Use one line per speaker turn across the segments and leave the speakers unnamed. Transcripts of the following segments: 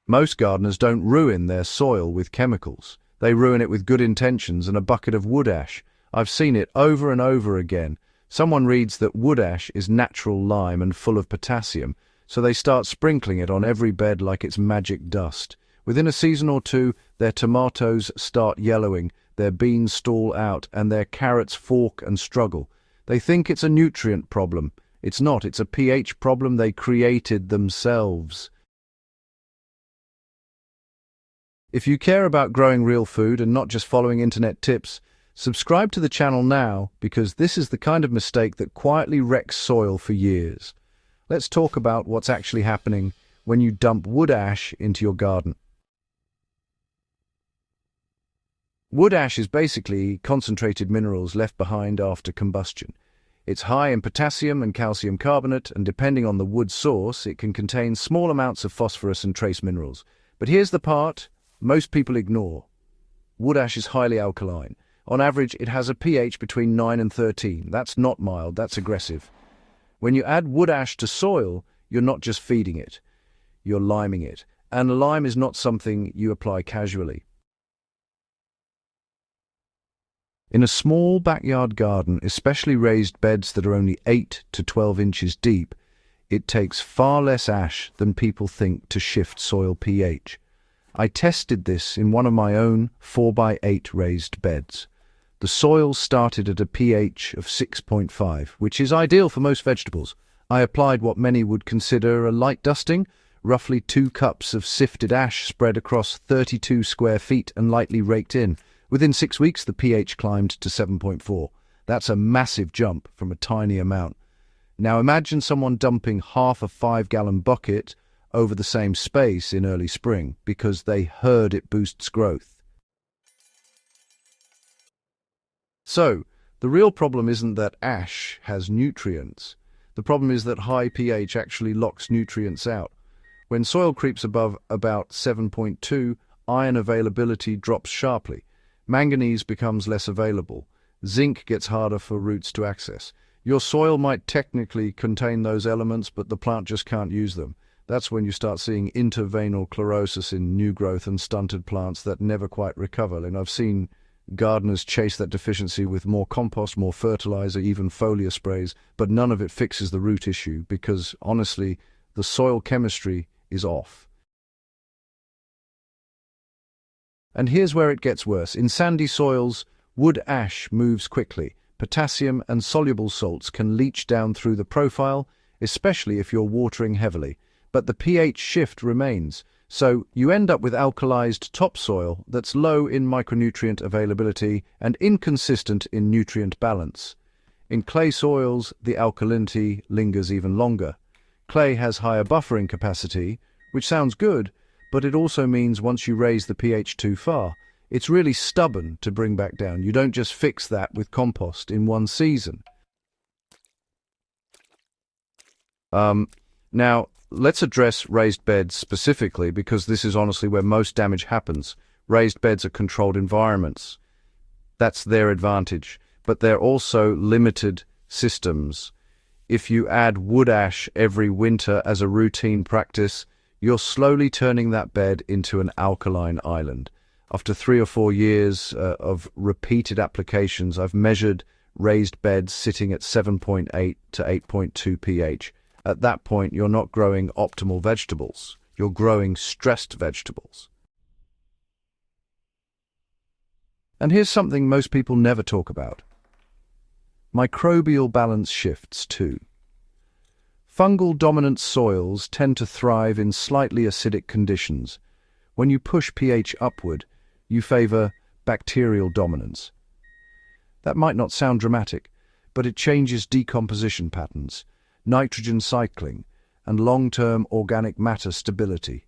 Most gardeners don't ruin their soil with chemicals. They ruin it with good intentions and a bucket of wood ash. I've seen it over and over again. Someone reads that wood ash is natural lime and full of potassium, so they start sprinkling it on every bed like it's magic dust. Within a season or two, their tomatoes start yellowing, their beans stall out, and their carrots fork and struggle. They think it's a nutrient problem. It's not, it's a pH problem they created themselves. If you care about growing real food and not just following internet tips, subscribe to the channel now, because this is the kind of mistake that quietly wrecks soil for years. Let's talk about what's actually happening when you dump wood ash into your garden. Wood ash is basically concentrated minerals left behind after combustion. It's high in potassium and calcium carbonate, and depending on the wood source, it can contain small amounts of phosphorus and trace minerals. But here's the part most people ignore. Wood ash is highly alkaline. On average, it has a pH between 9 and 13. That's not mild, that's aggressive. When you add wood ash to soil, you're not just feeding it, you're liming it. And lime is not something you apply casually. In a small backyard garden, especially raised beds that are only 8 to 12 inches deep, it takes far less ash than people think to shift soil pH. I tested this in one of my own 4x8 raised beds. The soil started at a pH of 6.5, which is ideal for most vegetables. I applied what many would consider a light dusting, roughly 2 cups of sifted ash spread across 32 square feet and lightly raked in. Within 6 weeks, the pH climbed to 7.4. That's a massive jump from a tiny amount. Now imagine someone dumping half a 5-gallon bucket over the same space in early spring because they heard it boosts growth. So, the real problem isn't that ash has nutrients. The problem is that high pH actually locks nutrients out. When soil creeps above about 7.2, iron availability drops sharply. Manganese becomes less available. Zinc gets harder for roots to access. Your soil might technically contain those elements, but the plant just can't use them. That's when you start seeing interveinal chlorosis in new growth and stunted plants that never quite recover. And I've seen gardeners chase that deficiency with more compost, more fertilizer, even foliar sprays, but none of it fixes the root issue because, honestly, the soil chemistry is off. And here's where it gets worse. In sandy soils, wood ash moves quickly. Potassium and soluble salts can leach down through the profile, especially if you're watering heavily. But the pH shift remains, so you end up with alkalized topsoil that's low in micronutrient availability and inconsistent in nutrient balance. In clay soils, the alkalinity lingers even longer. Clay has higher buffering capacity, which sounds good, but it also means once you raise the pH too far, it's really stubborn to bring back down. You don't just fix that with compost in one season. Now, let's address raised beds specifically, because this is honestly where most damage happens. Raised beds are controlled environments. That's their advantage, but they're also limited systems. If you add wood ash every winter as a routine practice, you're slowly turning that bed into an alkaline island. After 3 or 4 years of repeated applications, I've measured raised beds sitting at 7.8 to 8.2 pH. At that point, you're not growing optimal vegetables. You're growing stressed vegetables. And here's something most people never talk about. Microbial balance shifts too. Fungal dominant soils tend to thrive in slightly acidic conditions. When you push pH upward, you favor bacterial dominance. That might not sound dramatic, but it changes decomposition patterns, nitrogen cycling, and long-term organic matter stability.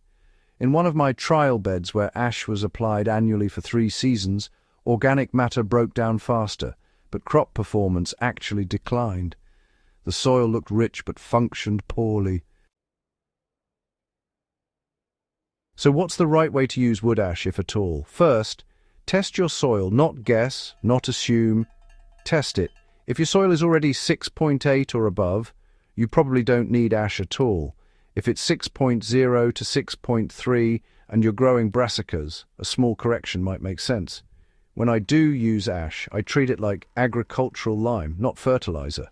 In one of my trial beds where ash was applied annually for 3 seasons, organic matter broke down faster, but crop performance actually declined. The soil looked rich but functioned poorly. So what's the right way to use wood ash, if at all? First, test your soil, not guess, not assume. Test it. If your soil is already 6.8 or above, you probably don't need ash at all. If it's 6.0 to 6.3 and you're growing brassicas, a small correction might make sense. When I do use ash, I treat it like agricultural lime, not fertilizer.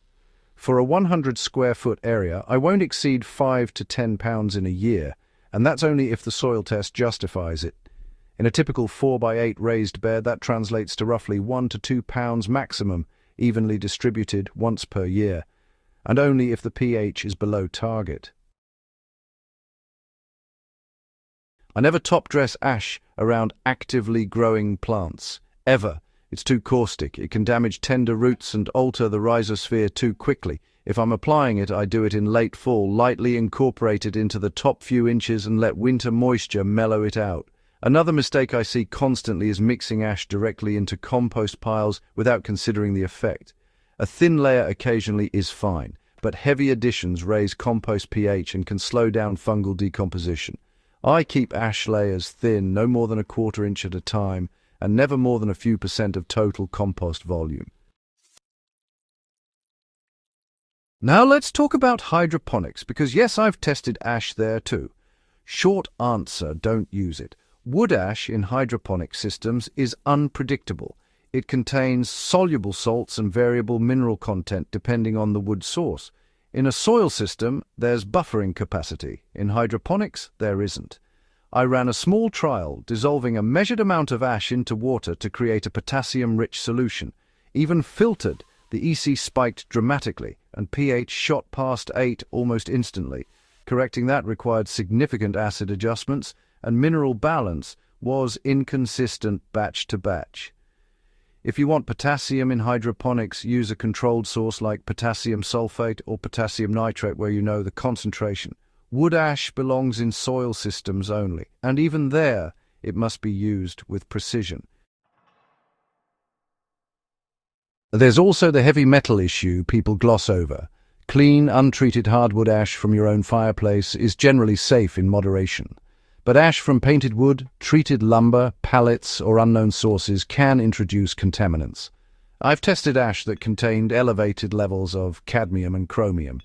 For a 100 square foot area, I won't exceed 5 to 10 pounds in a year, and that's only if the soil test justifies it. In a typical 4x8 raised bed, that translates to roughly 1 to 2 pounds maximum, evenly distributed once per year, and only if the pH is below target. I never top-dress ash around actively growing plants, ever. It's too caustic. It can damage tender roots and alter the rhizosphere too quickly. If I'm applying it, I do it in late fall, lightly incorporate it into the top few inches and let winter moisture mellow it out. Another mistake I see constantly is mixing ash directly into compost piles without considering the effect. A thin layer occasionally is fine, but heavy additions raise compost pH and can slow down fungal decomposition. I keep ash layers thin, no more than a quarter inch at a time, and never more than a few % of total compost volume. Now let's talk about hydroponics, because yes, I've tested ash there too. Short answer, don't use it. Wood ash in hydroponic systems is unpredictable. It contains soluble salts and variable mineral content depending on the wood source. In a soil system, there's buffering capacity. In hydroponics, there isn't. I ran a small trial, dissolving a measured amount of ash into water to create a potassium-rich solution. Even filtered, the EC spiked dramatically, and pH shot past 8 almost instantly. Correcting that required significant acid adjustments, and mineral balance was inconsistent batch to batch. If you want potassium in hydroponics, use a controlled source like potassium sulfate or potassium nitrate where you know the concentration. Wood ash belongs in soil systems only, and even there, it must be used with precision. There's also the heavy metal issue people gloss over. Clean, untreated hardwood ash from your own fireplace is generally safe in moderation. But ash from painted wood, treated lumber, pallets, or unknown sources can introduce contaminants. I've tested ash that contained elevated levels of cadmium and chromium.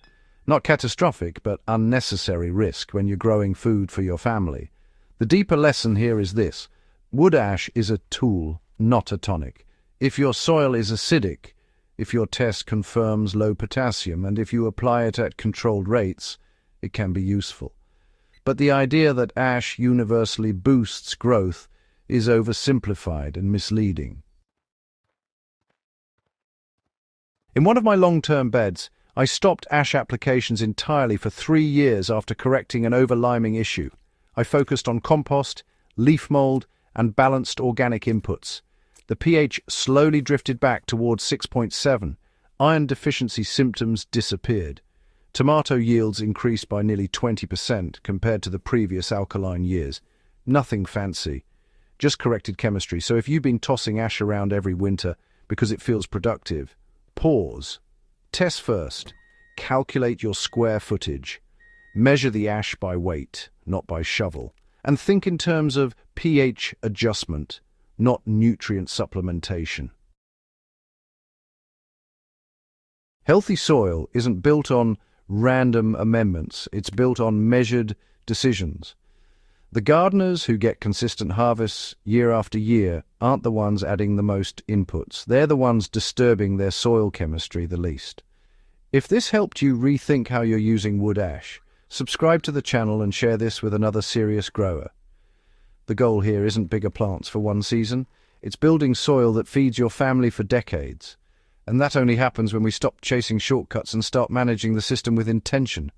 Not catastrophic, but unnecessary risk when you're growing food for your family. The deeper lesson here is this: wood ash is a tool, not a tonic. If your soil is acidic, if your test confirms low potassium, and if you apply it at controlled rates, it can be useful. But the idea that ash universally boosts growth is oversimplified and misleading. In one of my long-term beds, I stopped ash applications entirely for 3 years after correcting an over-liming issue. I focused on compost, leaf mold, and balanced organic inputs. The pH slowly drifted back towards 6.7. Iron deficiency symptoms disappeared. Tomato yields increased by nearly 20% compared to the previous alkaline years. Nothing fancy, just corrected chemistry. So if you've been tossing ash around every winter because it feels productive, pause. Test first. Calculate your square footage. Measure the ash by weight, not by shovel. And think in terms of pH adjustment, not nutrient supplementation. Healthy soil isn't built on random amendments. It's built on measured decisions. The gardeners who get consistent harvests year after year aren't the ones adding the most inputs. They're the ones disturbing their soil chemistry the least. If this helped you rethink how you're using wood ash, subscribe to the channel and share this with another serious grower. The goal here isn't bigger plants for one season. It's building soil that feeds your family for decades. And that only happens when we stop chasing shortcuts and start managing the system with intention.